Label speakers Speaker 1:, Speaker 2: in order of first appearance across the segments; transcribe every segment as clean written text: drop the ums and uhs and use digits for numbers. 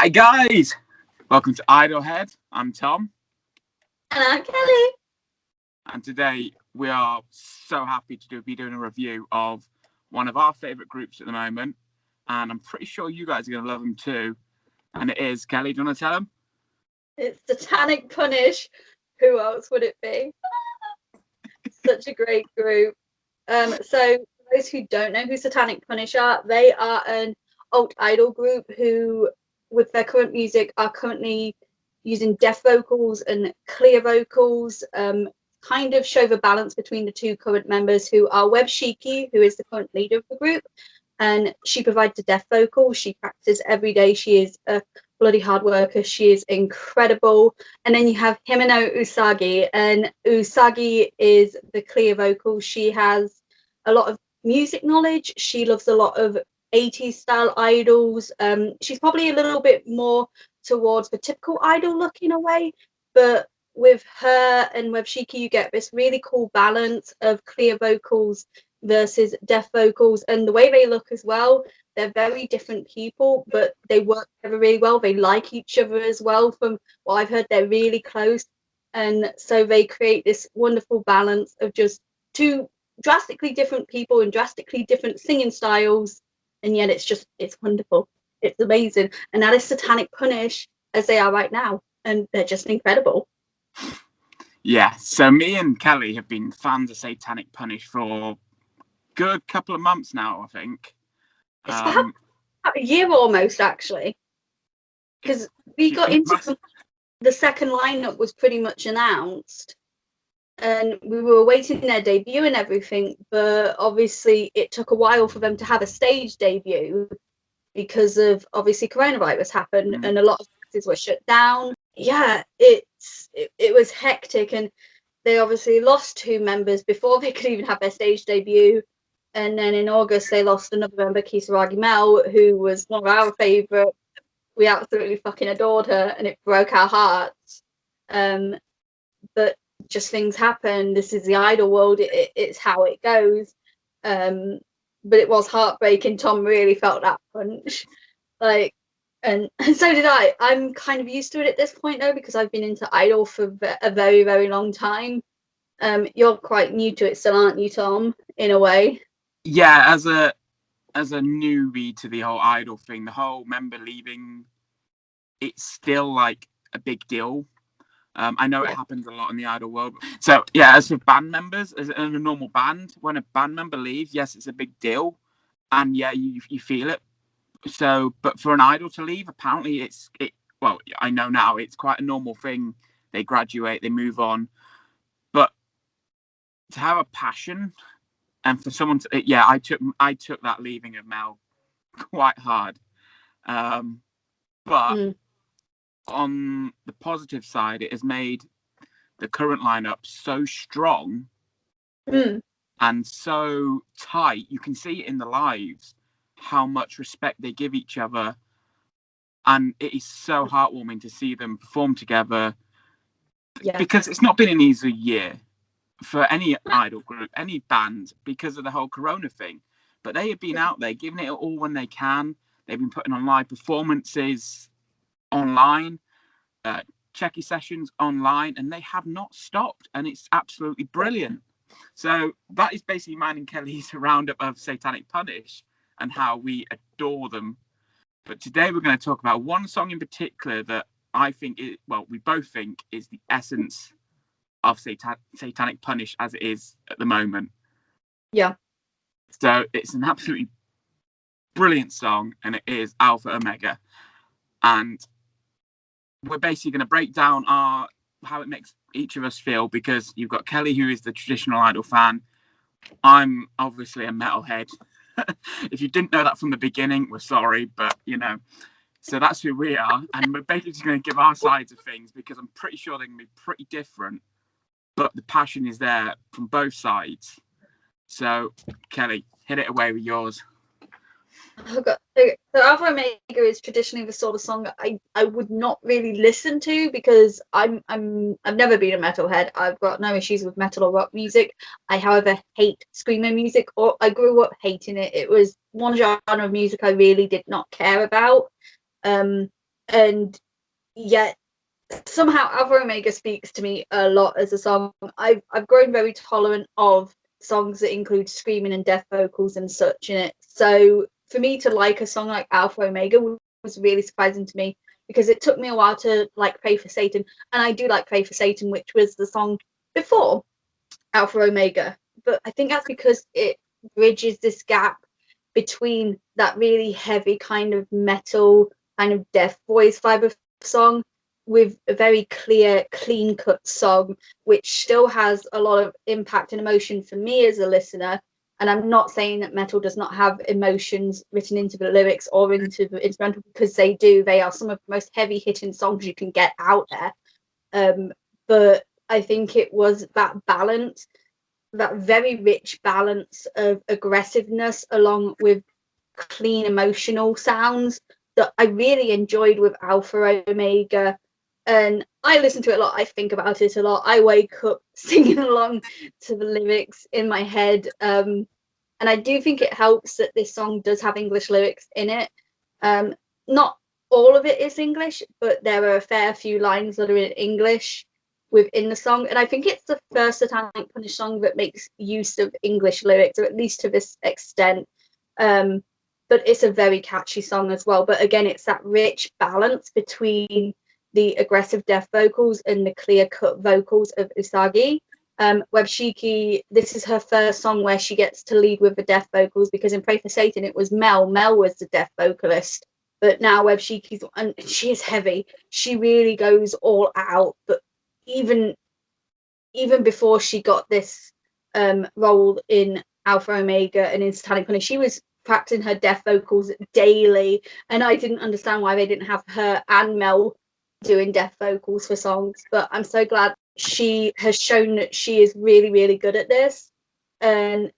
Speaker 1: Hi guys, welcome to Idlehead. I'm Tom.
Speaker 2: And I'm Kelly.
Speaker 1: And today we are so happy to be doing a review of one of our favourite groups at the moment. And I'm pretty sure you guys are going to love them too. And it is, Kelly, do you want to tell them?
Speaker 2: It's Satanic Punish. Who else would it be? Such a great group. So for those who don't know who Satanic Punish are, they are an alt idol group who, with their current music, are currently using deaf vocals and clear vocals, kind of show the balance between the two current members, who are Web Shiki, who is the current leader of the group, and she provides the deaf vocals. She practices every day. She is a bloody hard worker. She is incredible. And then you have Himeno Usagi, and Usagi is the clear vocal. She has a lot of music knowledge. She loves a lot of 80s style idols. She's probably a little bit more towards the typical idol look in a way, but with her and Web Shiki, you get this really cool balance of clear vocals versus deaf vocals, and the way they look as well. They're very different people, but they work together really well. They like each other as well. From what I've heard, they're really close, and so they create this wonderful balance of just two drastically different people and drastically different singing styles, and yet it's wonderful. It's amazing. And that is Satanic Punish as they are right now, and they're just incredible.
Speaker 1: Yeah, so me and Kelly have been fans of Satanic Punish for a good couple of months now, I think.
Speaker 2: It's about a year almost, actually, because we got into the second lineup was pretty much announced, and we were awaiting their debut and everything, but obviously it took a while for them to have a stage debut because of obviously coronavirus happened and a lot of places were shut down. Yeah, it was hectic, and they obviously lost two members before they could even have their stage debut. And then in August they lost another member, Kisaragi Mel, who was one of our favourites. We absolutely fucking adored her, and it broke our hearts. But just things happen. This is the idol world. It's how it goes. But it was heartbreaking. Tom really felt that punch. And so did I. I'm kind of used to it at this point though, because I've been into idol for a very, very long time. You're quite new to it still, aren't you, Tom, in a way?
Speaker 1: Yeah, as a newbie to the whole idol thing, the whole member leaving, it's still like a big deal. I know it happens a lot in the idol world. So yeah, as for band members, as in a normal band, when a band member leaves, yes, it's a big deal, and yeah, you feel it. So, but for an idol to leave, apparently well, I know now it's quite a normal thing. They graduate, they move on, but to have a passion, and for someone to, yeah, I took that leaving of Mel quite hard, but on the positive side, it has made the current lineup so strong and so tight. You can see it in the lives how much respect they give each other, and it is so heartwarming to see them perform together. Yeah. Because it's not been an easy year for any idol group, any band, because of the whole corona thing, but they have been out there giving it all when they can. They've been putting on live performances online, checky sessions online, and they have not stopped, and it's absolutely brilliant. So that is basically mine and Kelly's roundup of Satanic Punish and how we adore them. But today we're going to talk about one song in particular that I think we both think is the essence of Satanic Punish as it is at the moment.
Speaker 2: Yeah.
Speaker 1: So it's an absolutely brilliant song, and it is Alpha Omega. And we're basically going to break down how it makes each of us feel, because you've got Kelly, who is the traditional idol fan. I'm obviously a metalhead. If you didn't know that from the beginning, we're sorry, but so that's who we are, and we're basically just going to give our sides of things, because I'm pretty sure they're going to be pretty different, but the passion is there from both sides. So Kelly, hit it away with yours.
Speaker 2: Oh God. So Alpha Omega is traditionally the sort of song I would not really listen to, because I've never been a metalhead. I've got no issues with metal or rock music. I, however, hate screamo music, or I grew up hating it. It was one genre of music I really did not care about. And and yet somehow Alpha Omega speaks to me a lot as a song. I've grown very tolerant of songs that include screaming and death vocals and such in it. So for me to like a song like Alpha Omega was really surprising to me, because it took me a while to like Pray for Satan, and I do like Pray for Satan, which was the song before Alpha Omega. But I think that's because it bridges this gap between that really heavy kind of metal, kind of death voice vibe of song with a very clear, clean cut song, which still has a lot of impact and emotion for me as a listener. And I'm not saying that metal does not have emotions written into the lyrics or into the instrumental, because they do. They are some of the most heavy hitting songs you can get out there. But I think it was that balance, that very rich balance of aggressiveness along with clean emotional sounds, that I really enjoyed with Alpha Omega. And I listen to it a lot. I think about it a lot. I wake up singing along to the lyrics in my head. And I do think it helps that this song does have English lyrics in it. Not all of it is English, but there are a fair few lines that are in English within the song. And I think it's the first Satanic Punish song that makes use of English lyrics, or at least to this extent. But it's a very catchy song as well. But again, it's that rich balance between the aggressive death vocals and the clear-cut vocals of Usagi. Webshiki, this is her first song where she gets to lead with the death vocals, because in Pray for Satan it was Mel. Mel was the death vocalist, but now Webshiki's, and she is heavy. She really goes all out. But even before she got this role in Alpha Omega and in Satanic Punish, she was practicing her death vocals daily, and I didn't understand why they didn't have her and Mel doing death vocals for songs. But I'm so glad she has shown that she is really, really good at this, and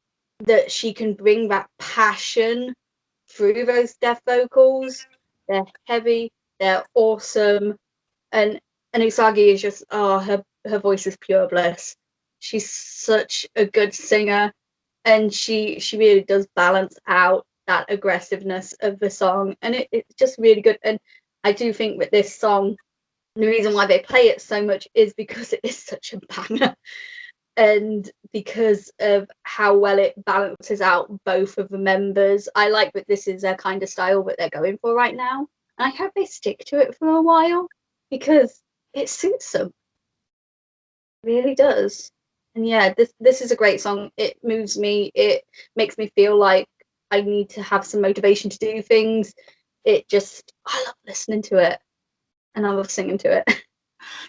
Speaker 2: that she can bring that passion through those death vocals. They're heavy, they're awesome, and Usagi is just, oh, her voice is pure bliss. She's such a good singer, and she really does balance out that aggressiveness of the song, and it's just really good. And I do think with this song, the reason why they play it so much is because it is such a banger, and because of how well it balances out both of the members. I like that this is their kind of style that they're going for right now, and I hope they stick to it for a while, because it suits them. It really does. And yeah, this is a great song. It moves me. It makes me feel like I need to have some motivation to do things. I love listening to it, and I love singing to it.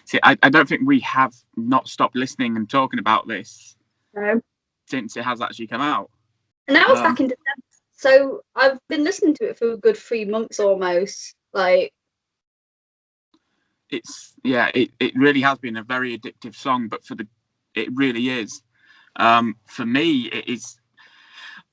Speaker 1: See, I don't think we have not stopped listening and talking about this since it has actually come out.
Speaker 2: And now it's back in December, so I've been listening to it for a good 3 months almost. Like,
Speaker 1: it really has been a very addictive song, but it really is. For me, it is.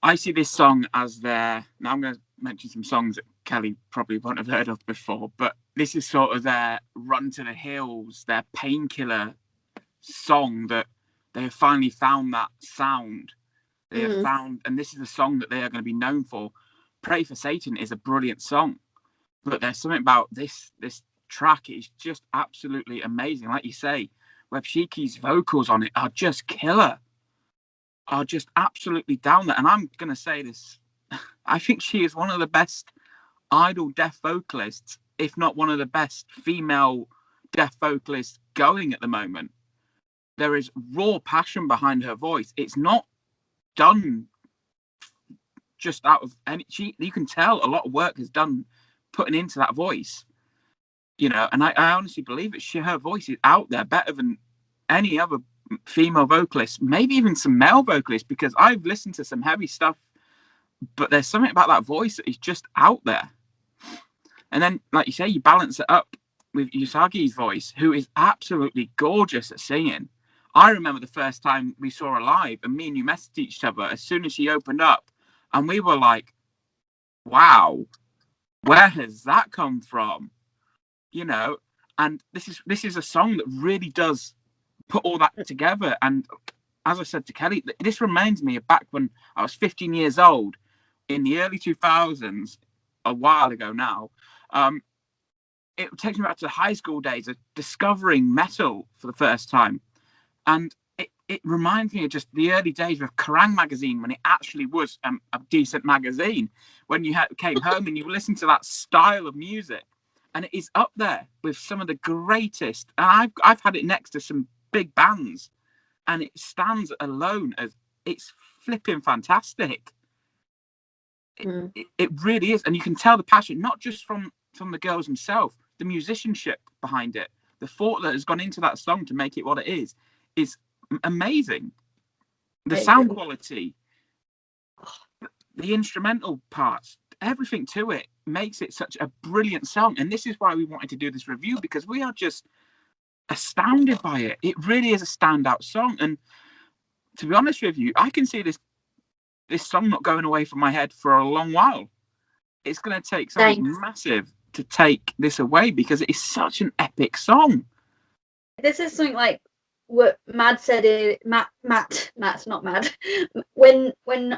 Speaker 1: I see this song as now I'm going to mention some songs that Kelly probably won't have heard of before, but this is sort of their run to the hills, their painkiller song, that they have finally found that sound. They have found, and this is the song that they are going to be known for. Pray for Satan is a brilliant song, but there's something about this track. It's just absolutely amazing. Like you say, Webshiki's vocals on it are just killer. Are just absolutely down there. And I'm going to say this, I think she is one of the best idol deaf vocalists, if not one of the best female deaf vocalists going at the moment. There is raw passion behind her voice. It's not done just out of any, you can tell a lot of work is done putting into that voice, and I honestly believe that her voice is out there better than any other female vocalists, maybe even some male vocalists, because I've listened to some heavy stuff, but there's something about that voice that is just out there. And then, like you say, you balance it up with Usagi's voice, who is absolutely gorgeous at singing. I remember the first time we saw her live, and me and you messaged each other as soon as she opened up, and we were like, wow, where has that come from? And this is a song that really does put all that together. And as I said to Kelly, this reminds me of back when I was 15 years old in the early 2000s, a while ago now. it takes me back to the high school days of discovering metal for the first time. And it reminds me of just the early days of Kerrang! Magazine, when it actually was a decent magazine. When you came home and you listened to that style of music, and it is up there with some of the greatest. And I've had it next to some big bands, and it stands alone as it's flipping fantastic. It really is, and you can tell the passion, not just from the girls themselves, the musicianship behind it, the thought that has gone into that song to make it what it is amazing. The sound quality, the instrumental parts, everything to it makes it such a brilliant song. And this is why we wanted to do this review, because we are just astounded by it. It really is a standout song. And to be honest with you, I can see this song not going away from my head for a long while. It's going to take something massive to take this away, because it is such an epic song.
Speaker 2: This is something like what Matt said. Matt's not Mad. When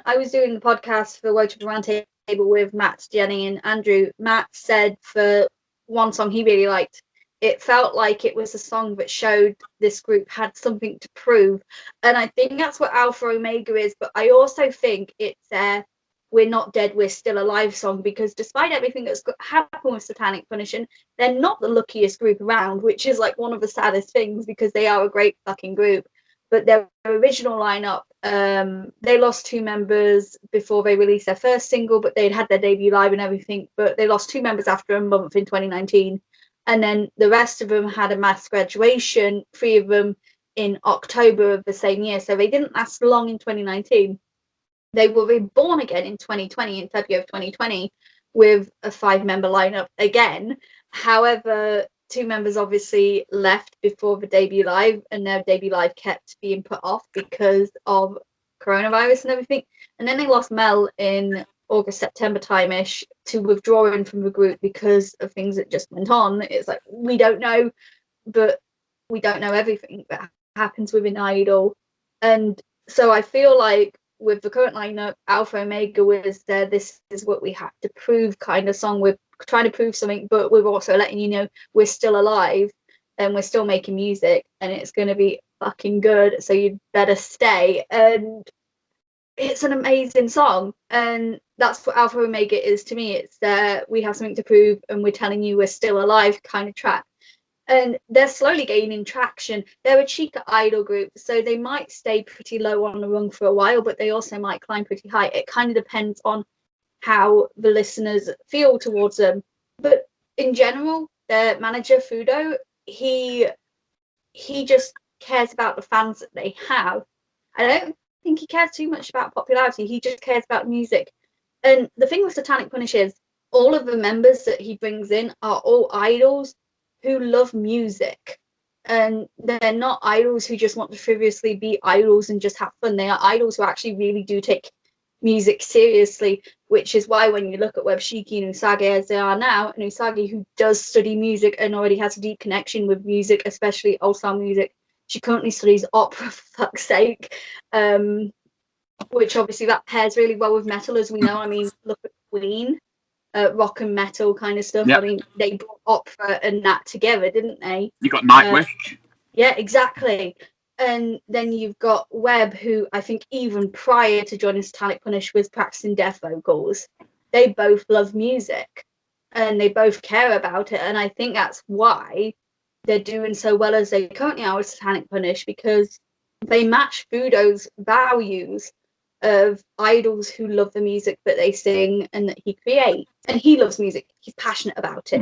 Speaker 2: I was doing the podcast for Wota Roundtable with Matt, Jenny, and Andrew, Matt said for one song he really liked, it felt like it was a song that showed this group had something to prove. And I think that's what Alpha Omega is. But I also think it's We're Not Dead, We're Still Alive song, because despite everything that's happened with Satanic Punish, they're not the luckiest group around, which is like one of the saddest things, because they are a great fucking group. But their original lineup, they lost 2 members before they released their first single, but they'd had their debut live and everything. But they lost 2 members after a month in 2019. And then the rest of them had a mass graduation, 3 of them in October of the same year. So they didn't last long in 2019. They were reborn again in 2020, in February of 2020, with a 5-member lineup again. However, 2 members obviously left before the debut live, and their debut live kept being put off because of coronavirus and everything. And then they lost Mel in August, September time-ish to withdrawing from the group because of things that just went on. It's like, we don't know, but we don't know everything that happens within Idol. And so I feel like with the current lineup, Alpha Omega was there, this is what we have to prove kind of song. We're trying to prove something, but we're also letting you know we're still alive and we're still making music, and it's going to be fucking good, so you'd better stay. And it's an amazing song, and that's what Alpha Omega is to me. It's we have something to prove and we're telling you we're still alive kind of track. And they're slowly gaining traction. They're a chika idol group, so they might stay pretty low on the rung for a while, but they also might climb pretty high. It kind of depends on how the listeners feel towards them. But in general, their manager Fudo, he just cares about the fans that they have. I don't think he cares too much about popularity. He just cares about music. And the thing with Satanic Punish is all of the members that he brings in are all idols who love music. And they're not idols who just want to frivolously be idols and just have fun. They are idols who actually really do take music seriously, which is why when you look at Webshiki and Usagi as they are now, and Usagi, who does study music and already has a deep connection with music, especially old-style music, she currently studies opera, for fuck's sake, which obviously that pairs really well with metal, as we know. I mean, look at Queen, rock and metal kind of stuff.
Speaker 1: Yep.
Speaker 2: I mean, they brought opera and that together, didn't they?
Speaker 1: You got Nightwish.
Speaker 2: Yeah, exactly. And then you've got Webb, who I think even prior to joining Satanic Punish was practicing death vocals. They both love music and they both care about it. And I think that's why they're doing so well as they currently are with Satanic Punish, because they match Fudo's values of idols who love the music that they sing and that he creates. And he loves music. He's passionate about it.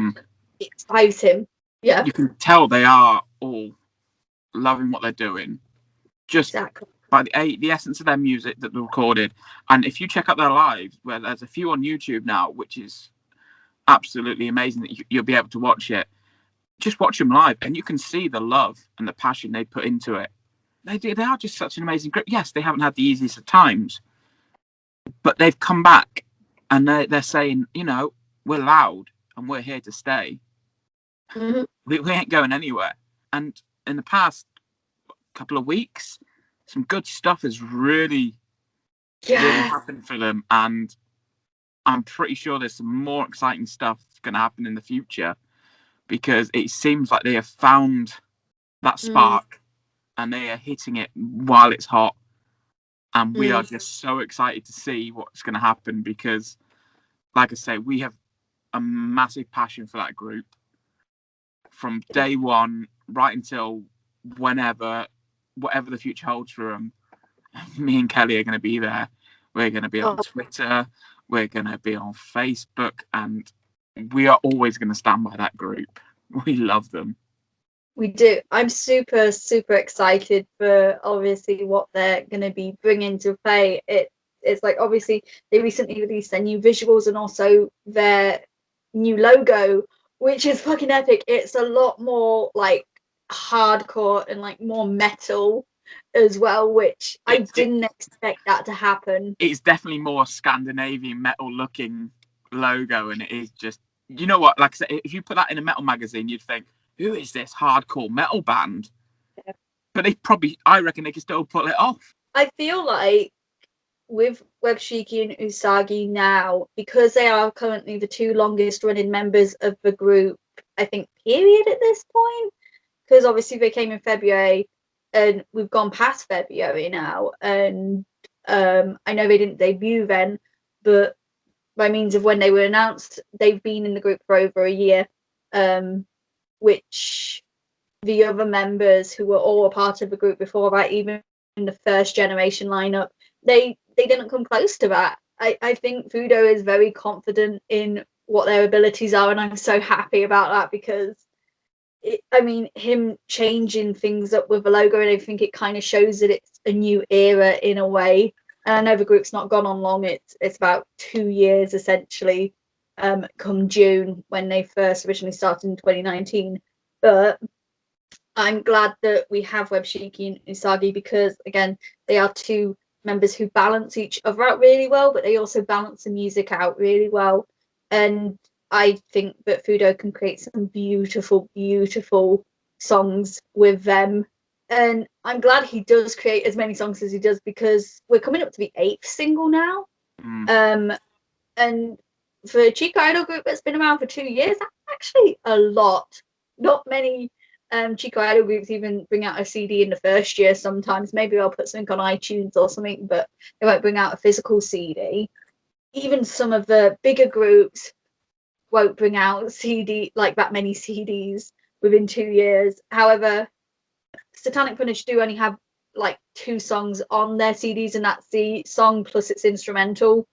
Speaker 2: It excites him. Yeah.
Speaker 1: You can tell they are all loving what they're doing. Just
Speaker 2: exactly.
Speaker 1: By the essence of their music that they recorded. And if you check out their lives, where there's a few on YouTube now, which is absolutely amazing that you'll be able to watch it. Just watch them live and you can see the love and the passion they put into it. They are just such an amazing group. Yes, they haven't had the easiest of times, but they've come back and they're saying, you know, we're loud and we're here to stay.
Speaker 2: Mm-hmm.
Speaker 1: We ain't going anywhere. And in the past couple of weeks, some good stuff has really happened for them. And I'm pretty sure there's some more exciting stuff going to happen in the future. because it seems like they have found that spark and they are hitting it while it's hot. And we are just so excited to see what's going to happen because, like I say, we have a massive passion for that group from day one right until whatever the future holds for them. Me and Kelly are going to be there. We're going to be on Twitter. We're going to be on Facebook. And we are always going to stand by that group. We love them.
Speaker 2: We do. I'm super, super excited for obviously what they're going to be bringing to play. It's like obviously they recently released their new visuals and also their new logo, which is fucking epic. It's a lot more like hardcore and like more metal as well, which I didn't expect that to happen.
Speaker 1: It's definitely more Scandinavian metal looking logo, and it is just, you know what, like I said, if you put that in a metal magazine, you'd think, who is this hardcore metal band? Yeah. But I reckon they can still pull it off.
Speaker 2: I feel like with Webshiki and Usagi now, because they are currently the two longest running members of the group, I think, period at this point, because obviously they came in February and we've gone past February now, and I know they didn't debut then, but by means of when they were announced, they've been in the group for over a year, which the other members who were all a part of the group before that, even in the first generation lineup, they didn't come close to that. I think Fudo is very confident in what their abilities are, and I'm so happy about that because him changing things up with the logo and everything, it kind of shows that it's a new era in a way. And I know the group's not gone on long. It's about 2 years essentially, come June when they first originally started in 2019. But I'm glad that we have Webshiki and Usagi because, again, they are two members who balance each other out really well, but they also balance the music out really well. And I think that Fudo can create some beautiful, beautiful songs with them. And I'm glad he does create as many songs as he does because we're coming up to the 8th single now. And for a Chika idol group that's been around for 2 years, that's actually a lot. Not many Chika idol groups even bring out a CD in the first year sometimes. Maybe I'll put something on iTunes or something, but they won't bring out a physical CD. Even some of the bigger groups won't bring out CD like that many CDs within 2 years. However, Satanic Punish do only have like 2 songs on their CDs, and that's the song plus its instrumental.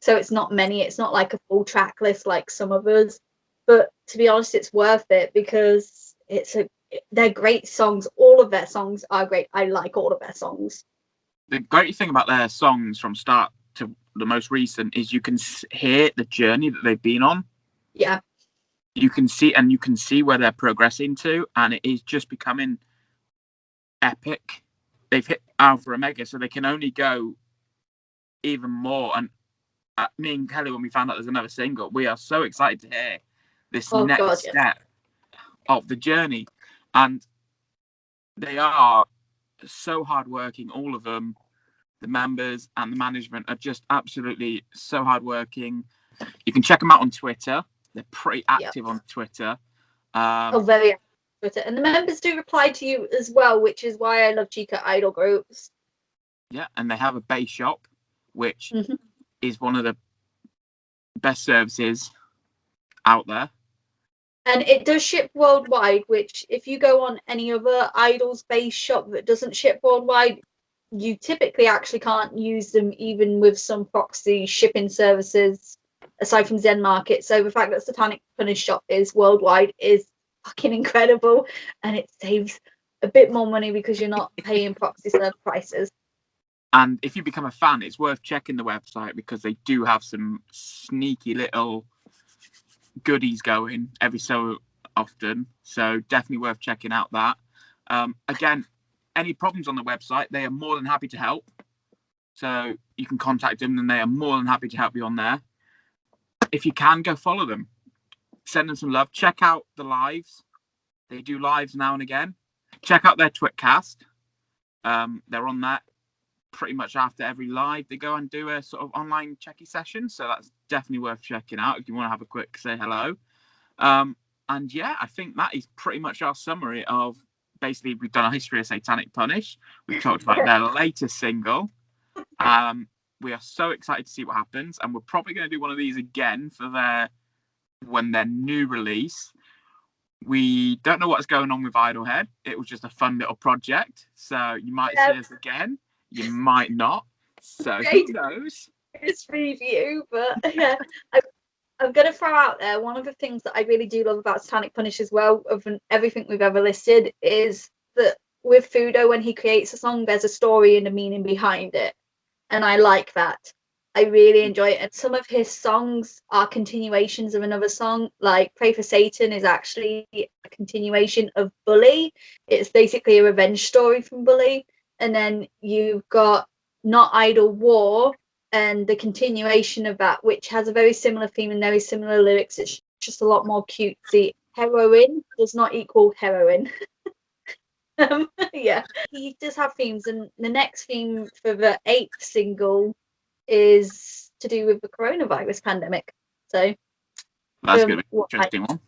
Speaker 2: So it's not many. It's not like a full track list like some others. But to be honest, it's worth it because they're great songs. All of their songs are great. I like all of their songs.
Speaker 1: The great thing about their songs from start to the most recent is you can hear the journey that they've been on.
Speaker 2: Yeah.
Speaker 1: You can see where they're progressing to, and it is just becoming epic. They've hit Alpha Omega, so they can only go even more. And me and Kelly, when we found out there's another single, we are so excited to hear this next step of the journey. And they are so hardworking, all of them. The members and the management are just absolutely so hardworking. You can check them out on Twitter. They're pretty active on Twitter.
Speaker 2: Very active on Twitter. And the members do reply to you as well, which is why I love Chika idol groups.
Speaker 1: Yeah, and they have a base shop, which is one of the best services out there.
Speaker 2: And it does ship worldwide, which if you go on any other idols base shop that doesn't ship worldwide, you typically actually can't use them even with some proxy shipping services aside from Zen Market. So the fact that Satanic Punish shop is worldwide is fucking incredible, and it saves a bit more money because you're not paying proxy server prices.
Speaker 1: And if you become a fan, it's worth checking the website because they do have some sneaky little goodies going every so often. So definitely worth checking out that. Again, any problems on the website, they are more than happy to help. So you can contact them and they are more than happy to help you on there. If you can, go follow them. Send them some love. Check out the lives. They do lives now and again. Check out their Twitcast. They're on that pretty much after every live. They go and do a sort of online checky session. So that's definitely worth checking out if you want to have a quick say hello. And yeah, I think that is pretty much our summary of, basically, we've done a history of Satanic Punish. We've talked about their latest single. We are so excited to see what happens, and we're probably going to do one of these again for their new release. We don't know what's going on with Idlehead. It was just a fun little project, so you might see us again. You might not. So who knows?
Speaker 2: It's review, but yeah, I'm going to throw out there one of the things that I really do love about Satanic Punish as well, of everything we've ever listed, is that with Fudo, when he creates a song, there's a story and a meaning behind it, and I like that. I really enjoy it. And some of his songs are continuations of another song. Like Pray for Satan is actually a continuation of Bully. It's basically a revenge story from Bully. And then you've got Not Idle War and the continuation of that, which has a very similar theme and very similar lyrics. It's just a lot more cutesy. Heroin does not equal heroin. Yeah, he does have themes, and the next theme for the 8th single is to do with the coronavirus pandemic. So
Speaker 1: that's going to be an interesting one.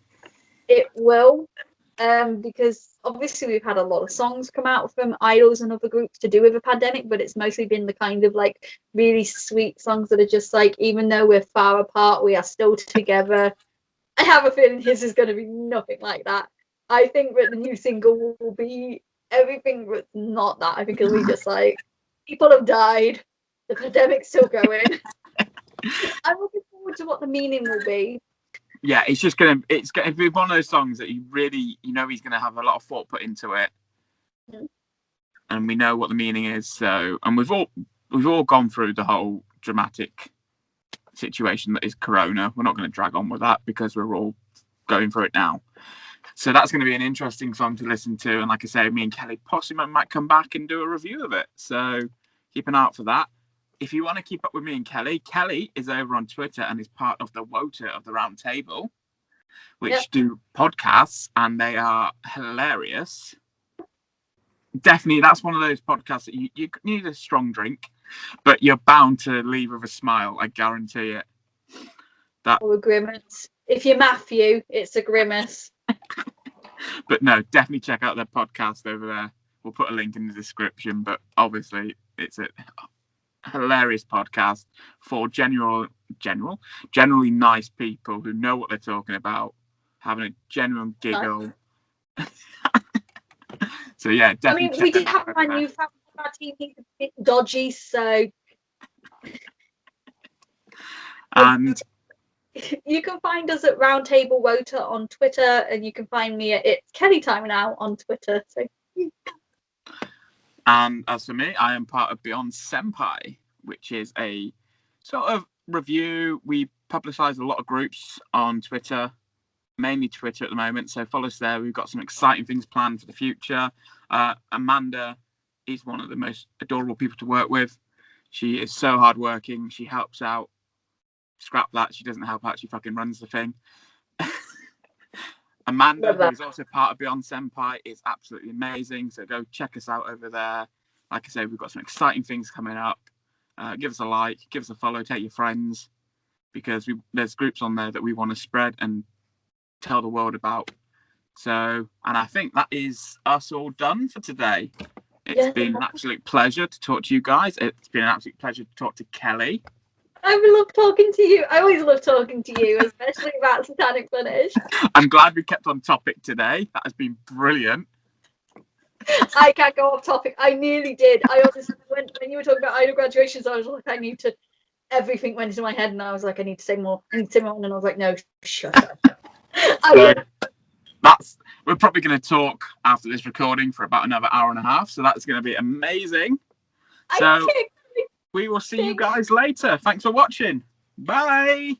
Speaker 2: It will, because obviously we've had a lot of songs come out from idols and other groups to do with the pandemic, but it's mostly been the kind of like really sweet songs that are just like, even though we're far apart, we are still together. I have a feeling his is going to be nothing like that. I think that the new single will be everything but not that. I think it'll be just like, people have died, the pandemic's still going. I'm looking forward to what the meaning will be.
Speaker 1: Yeah, it's going to be one of those songs that you really, he's going to have a lot of thought put into it, and we know what the meaning is. So, and we've all gone through the whole dramatic situation that is Corona. We're not going to drag on with that because we're all going through it now. So that's going to be an interesting song to listen to. And like I say, me and Kelly possibly might come back and do a review of it. So keep an eye out for that. If you want to keep up with me and Kelly, Kelly is over on Twitter and is part of the Wota of the Roundtable, which do podcasts, and they are hilarious. Definitely, that's one of those podcasts that you need a strong drink, but you're bound to leave with a smile. I guarantee it.
Speaker 2: Or a grimace. If you're Matthew, it's a grimace.
Speaker 1: But no, definitely check out their podcast over there. We'll put a link in the description, but obviously it's a hilarious podcast for generally nice people who know what they're talking about, having a genuine giggle. Nice. So yeah, definitely.
Speaker 2: I mean, we did have my new fan on our team. He's a bit dodgy, so.
Speaker 1: And
Speaker 2: you can find us at Roundtable Wota on Twitter, and you can find me at It's Kelly Time Now on Twitter. So.
Speaker 1: And as for me, I am part of Beyond Senpai, which is a sort of review. We publicise a lot of groups on Twitter, mainly Twitter at the moment. So follow us there. We've got some exciting things planned for the future. Amanda is one of the most adorable people to work with. She is so hardworking. She helps out. Scrap that. She doesn't help out. She fucking runs the thing. Amanda, who is also part of Beyond Senpai, is absolutely amazing. So go check us out over there. Like I say, we've got some exciting things coming up. Give us a like, give us a follow, take your friends, because there's groups on there that we want to spread and tell the world about. So, and I think that is us all done for today. It's been an absolute pleasure to talk to you guys. It's been an absolute pleasure to talk to Kelly.
Speaker 2: I love talking to you. I always love talking to you, especially about Satanic Punish.
Speaker 1: I'm glad we kept on topic today. That has been brilliant.
Speaker 2: I can't go off topic. I nearly did. I honestly, when you were talking about idol graduations, I was like, I need to. Everything went into my head, and I was like, I need to say more. And I was like, no, shut up.
Speaker 1: So we're probably going to talk after this recording for about another hour and a half. So that's going to be amazing. So we will see you guys later. Thanks for watching. Bye.